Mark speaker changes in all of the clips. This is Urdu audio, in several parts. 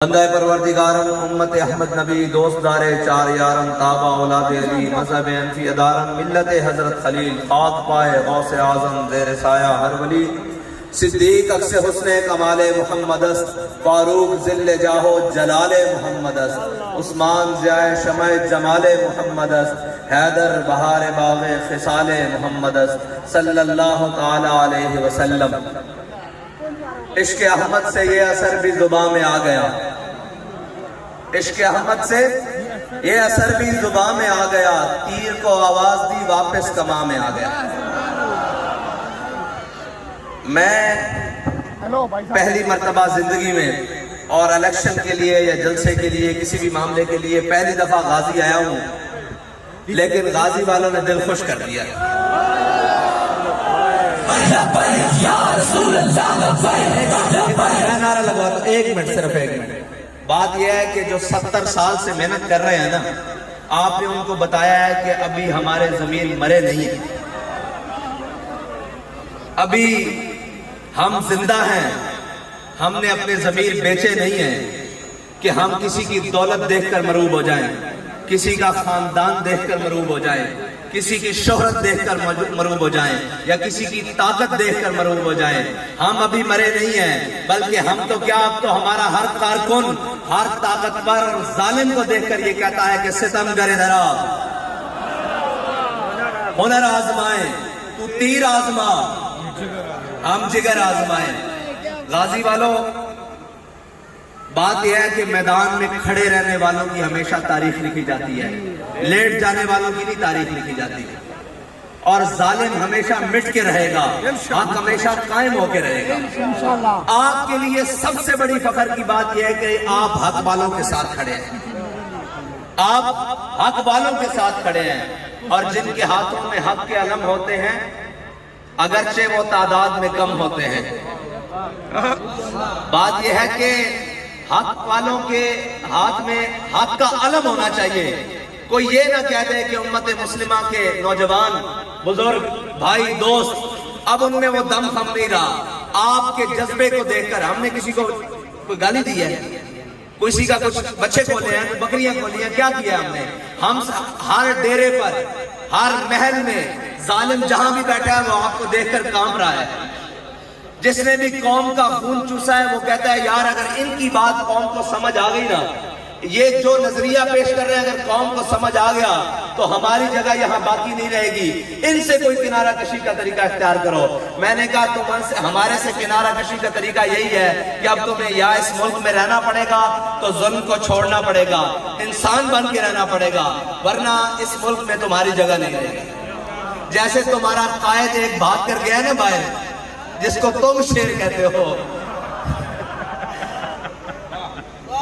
Speaker 1: بندہ پروردگارم امت احمد نبی دوست دار چار یارم تابع اولاد علی مذہب انفی ادارم ملت حضرت خلیل خاک پائے غوث اعظم زیر سایہ ہر ولی صدیق اکس حسن کمال محمد است فاروق ذل جاہو جلال محمد است عثمان ضیاء شمع جمال محمد است حیدر بہار باغ خصال محمد است صلی اللہ تعالی علیہ وسلم۔ عشق احمد سے یہ اثر بھی زباں میں آ گیا، عشق احمد سے یہ اثر بھی زباں میں آ گیا، تیر کو آواز دی واپس کماں میں آ گیا۔ میں پہلی مرتبہ زندگی میں اور الیکشن کے لیے یا جلسے کے لیے کسی بھی معاملے کے لیے پہلی دفعہ غازی آیا ہوں، لیکن غازی والوں نے دل خوش کر دیا۔ میں نعرہ لگوا تو ایک منٹ، صرف ایک منٹ۔ بات یہ ہے کہ جو 70 سال سے محنت کر رہے ہیں نا، آپ نے ان کو بتایا ہے کہ ابھی ہمارے ضمیر مرے نہیں، ابھی ہم زندہ ہیں، ہم نے اپنے ضمیر بیچے نہیں ہیں کہ ہم کسی کی دولت دیکھ کر مروب ہو جائیں، کسی کا خاندان دیکھ کر مروب ہو جائیں، کسی کی شہرت دیکھ کر مروب ہو جائیں یا کسی کی طاقت دیکھ کر مروب ہو جائیں۔ ہم ابھی مرے نہیں ہیں، بلکہ ہم تو کیا، اب تو ہمارا ہر کارکن، ہر طاقتور ظالم کو دیکھ کر یہ کہتا ہے کہ ستم گر ادھر آ، ہنر آزمائیں، تو تیر آزما، ہم جگر آزمائیں۔ غازی والوں، بات یہ ہے کہ میدان میں کھڑے رہنے والوں کی ہمیشہ تاریخ لکھی جاتی ہے، لیٹ جانے والوں کی نہیں تاریخ لکھی جاتی ہے، اور ظالم ہمیشہ مٹ کے رہے گا، حق ہمیشہ قائم ہو کے رہے گا۔ آپ کے لیے سب سے بڑی فخر کی بات یہ ہے کہ آپ حق والوں کے ساتھ کھڑے ہیں، آپ حق والوں کے ساتھ کھڑے ہیں، اور جن کے ہاتھوں میں حق کے علم ہوتے ہیں اگرچہ وہ تعداد میں کم ہوتے ہیں۔ بات یہ ہے کہ حق والوں کے ہاتھ میں حق کا علم ہونا چاہیے۔ کوئی یہ نہ کہہ دے کہ امت مسلمہ کے نوجوان، بزرگ، بھائی، دوست، اب ان میں وہ دم خم نہیں رہا۔ آپ کے جذبے کو دیکھ کر، ہم نے کسی کو کوئی گالی دی ہے، کسی کا کچھ بچے کھولے ہیں، بکریاں کھولی ہیں، کیا کیا ہم نے؟ ہم ہر ڈیرے پر، ہر محل میں ظالم جہاں بھی بیٹھا ہے وہ آپ کو دیکھ کر کانپ رہا ہے۔ جس نے بھی قوم کا خون چوسا ہے وہ کہتا ہے یار اگر ان کی بات قوم کو سمجھ آ گئی نا، یہ جو نظریہ پیش کر رہے ہیں اگر قوم کو سمجھ آ گیا تو ہماری جگہ یہاں باقی نہیں رہے گی، ان سے کوئی کنارہ کشی کا طریقہ اختیار کرو۔ میں نے کہا ہمارے سے کنارہ کشی کا طریقہ یہی ہے کہ اب تمہیں یا اس ملک میں رہنا پڑے گا تو ظلم کو چھوڑنا پڑے گا، انسان بن کے رہنا پڑے گا، ورنہ اس ملک میں تمہاری جگہ نہیں رہے گی۔ جیسے تمہارا قائد ایک بھاگ کر گیا نا باہر، جس کو تم شیر کہتے ہو،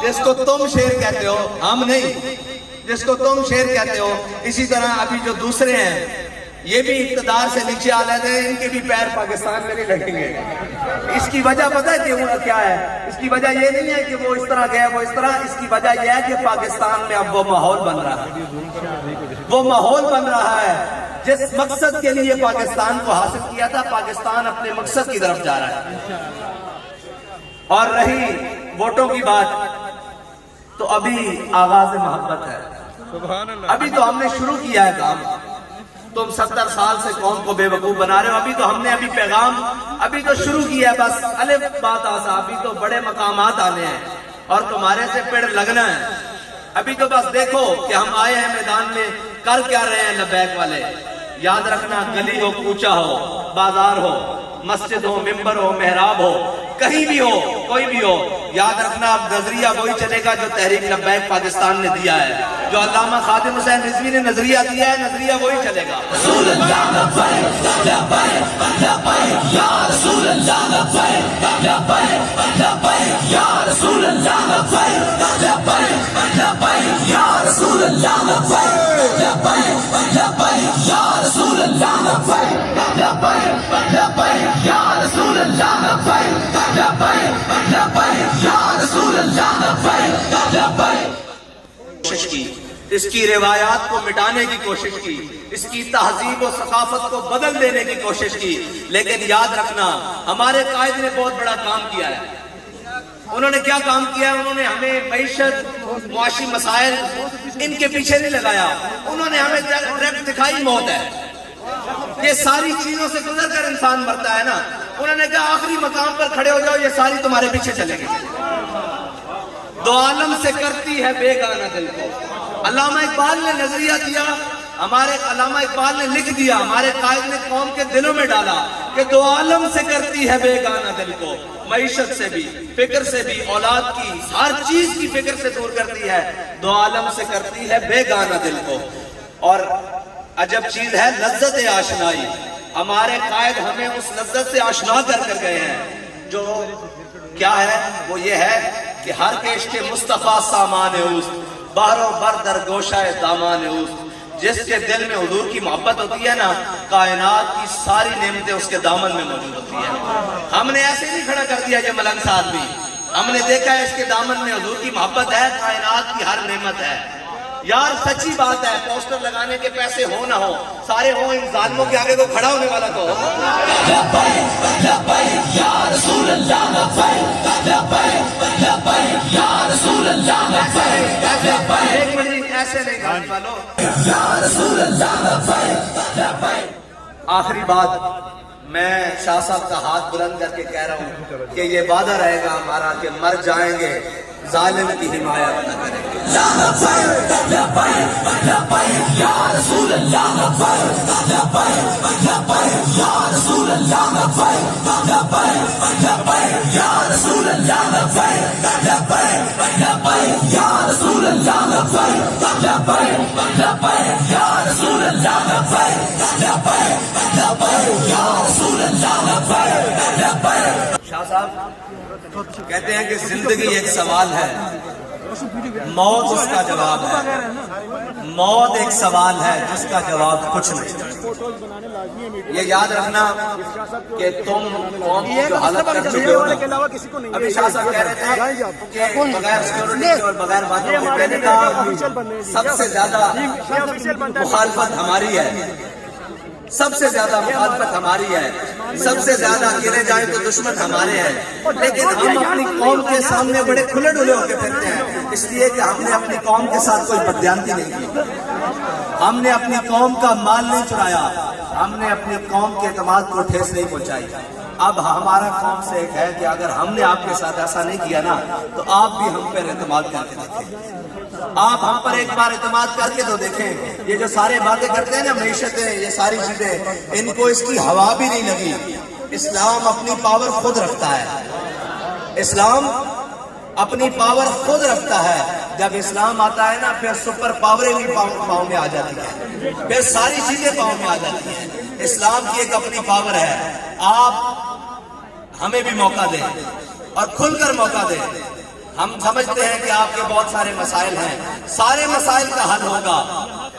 Speaker 1: جس کو تم شیر کہتے ہو، ہم نہیں، جس کو تم شیر کہتے ہو، اسی طرح ابھی جو دوسرے ہیں یہ بھی اقتدار سے نیچے آ لیتے ہیں، ان کے بھی پیر پاکستان میں نہیں لگیں گے۔ اس کی وجہ پتہ ہے کہ کیا ہے؟ اس کی وجہ یہ نہیں ہے کہ وہ اس طرح گیا وہ اس طرح، اس کی وجہ یہ ہے کہ پاکستان میں اب وہ ماحول بن رہا ہے، وہ ماحول بن رہا ہے جس مقصد کے لیے پاکستان کو حاصل کیا تھا، پاکستان اپنے مقصد کی طرف جا رہا ہے۔ اور رہی ووٹوں کی بات، تو ابھی آغاز محبت ہے، ابھی تو ہم نے شروع کیا ہے کام۔ تم 70 سال سے قوم کو بے وقوف بنا رہے ہو، ابھی تو ہم نے پیغام ابھی تو شروع کیا ہے، بس الف بات آسا، ابھی تو بڑے مقامات آنے ہیں اور تمہارے سے پیڑ لگنا ہے۔ ابھی تو بس دیکھو کہ ہم آئے ہیں میدان میں، کر کیا رہے ہیں لبیک والے۔ یاد رکھنا، گلی ہو، کوچہ ہو، بازار ہو، مسجد ہو، ممبر ہو، محراب ہو، کہیں بھی ہو، کوئی بھی ہو، یاد رکھنا اب نظریہ وہی چلے گا جو تحریک لبیک پاکستان نے دیا ہے، جو علامہ خادم حسین رضوی نے نظریہ دیا ہے، نظریہ وہی چلے گا۔ رسول اللہ لبیک لبیک لبیک یا رسول اللہ لبیک لبیک لبیک یا رسول اللہ لبیک لبیک لبیک یا رسول اللہ لبیک لبیک لبیک یا رسول اللہ لبیک لبیک لبیک یا رسول اللہ لبیک لبیک لبیک یا رسول اللہ لبیک لبیک۔ کوشش کی، اس کی روایات کو مٹانے کی کوشش کی، اس کی تہذیب و ثقافت کو بدل دینے کی کوشش کی، لیکن یاد رکھنا ہمارے قائد نے بہت بڑا کام کیا ہے۔ انہوں نے کیا کام کیا؟ انہوں نے ہمیں معیشت، معاشی مسائل ان کے پیچھے نہیں لگایا، انہوں نے ہمیں ڈائریکٹ دکھائی موت ہے. یہ ساری چیزوں سے گزر کر انسان مرتا ہے نا. انہوں نے کہا آخری مقام پر کھڑے ہو جاؤ، یہ ساری تمہارے پیچھے چلیں گے. دو عالم سے کرتی ہے بیگانہ دل کو. علامہ اقبال نے نظریہ دیا، ہمارے علامہ اقبال نے لکھ دیا، ہمارے قائد نے قوم کے دلوں میں ڈالا کہ دو عالم سے کرتی ہے بیگانہ دل کو. معیشت سے بھی، فکر سے بھی، اولاد کی ہر چیز کی فکر سے دور کرتی ہے. دو عالم سے کرتی ہے بیگانہ دل کو. اور عجب چیز ہے لذت آشنائی. ہمارے قائد ہمیں اس لذت سے آشنا کر گئے ہیں جو کیا ہے، وہ یہ ہے کہ ہر کیش کے مصطفیٰ سامان اوست، باروں بر در گوشہ دامان اوست. جس کے دل میں حضور کی محبت ہوتی ہے نا، کائنات کی ساری نعمتیں اس کے دامن میں موجود ہوتی ہیں. ہم نے ایسے نہیں کھڑا کر دیا جو ملنگ صاحب بھی، ہم نے دیکھا ہے اس کے دامن میں حضور کی محبت ہے، کائنات کی ہر نعمت ہے. یار سچی بات ہے، پوسٹر لگانے کے پیسے ہو نہ ہو، سارے ہوں، ان ظالموں کے آگے کو کھڑا ہونے والا تو ایک منٹ ایسے نہیں گانے والوں. آخری بات میں شاہ صاحب کا ہاتھ بلند کر کے کہہ رہا ہوں کہ یہ وعدہ رہے گا ہمارا کہ مر جائیں گے، ظالم کی حمایت نہ کریں گے. شاہ صاحب کہتے ہیں کہ زندگی ایک سوال ہے، موت اس کا جواب ہے. موت ایک سوال ہے جس کا جواب کچھ نہیں. یہ یاد رکھنا کہ تم قوم کی جو حالت کر چکے ہو نا. ابھی شاہ صاحب کہہ رہے تھے کہ بغیر سیکورٹی اور بغیر باتوں کے پہلے کا سب سے زیادہ مخالفت ہماری ہے، سب سے زیادہ مخالفت ہماری ہے، سب سے زیادہ گرے جائیں تو دشمن ہمارے ہیں. لیکن ہم اپنی قوم کے سامنے بڑے کھلے ڈلے ہو کے پھرتے ہیں، اس لیے کہ ہم نے اپنی قوم کے ساتھ کوئی بددیانتی نہیں کی، ہم نے اپنی قوم کا مال نہیں چرایا، ہم نے اپنی قوم کے اعتماد کو ٹھیس نہیں پہنچائی. اب ہمارا قوم سے ایک ہے کہ اگر ہم نے آپ کے ساتھ ایسا نہیں کیا نا تو آپ بھی ہم پر اعتماد کر کے دیکھیں. آپ ہم پر ایک بار اعتماد کر کے تو دیکھیں. یہ جو سارے باتیں کرتے ہیں نا، معیشتیں، یہ ساری چیزیں، ان کو اس کی ہوا بھی نہیں لگی. اسلام اپنی پاور خود رکھتا ہے، اسلام اپنی پاور خود رکھتا ہے. جب اسلام آتا ہے نا پھر سپر پاوریں بھی پاؤں میں آ جاتی ہیں، پھر ساری چیزیں پاؤں میں آ جاتی ہیں. اسلام کی ایک اپنی پاور ہے. آپ ہمیں بھی موقع دیں اور کھل کر موقع دیں. ہم سمجھتے ہیں کہ آپ کے بہت سارے مسائل ہیں، سارے مسائل کا حل ہوگا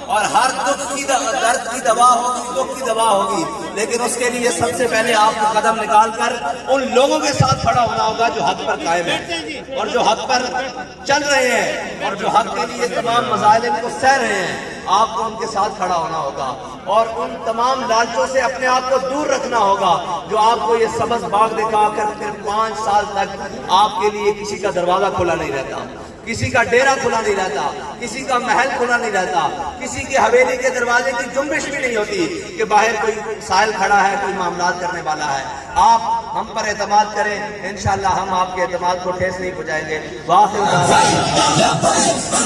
Speaker 1: اور ہر دکھ کی درد کی دوا ہوگی، دکھ کی دوا ہوگی. لیکن اس کے لیے سب سے پہلے آپ کو قدم نکال کر ان لوگوں کے ساتھ کھڑا ہونا ہوگا جو حق پر قائم ہیں اور جو حق پر چل رہے ہیں اور جو حق کے لیے تمام مظالم کو سہ رہے ہیں. آپ کو ان کے ساتھ کھڑا ہونا ہوگا اور ان تمام لالچوں سے اپنے آپ کو دور رکھنا ہوگا جو آپ کو یہ سبز باغ دکھا کر پھر 5 سال تک آپ کے لیے کسی کا دروازہ کھلا نہیں رہتا، کسی کا ڈیرا کھلا نہیں رہتا، کسی کا محل کھلا نہیں رہتا، کسی کی حویلی کے دروازے کی جنبش بھی نہیں ہوتی کہ باہر کوئی سائل کھڑا ہے، کوئی معاملات کرنے والا ہے. آپ ہم پر اعتماد کریں، انشاءاللہ ہم آپ کے اعتماد کو ٹھیس نہیں پہنچائیں گے.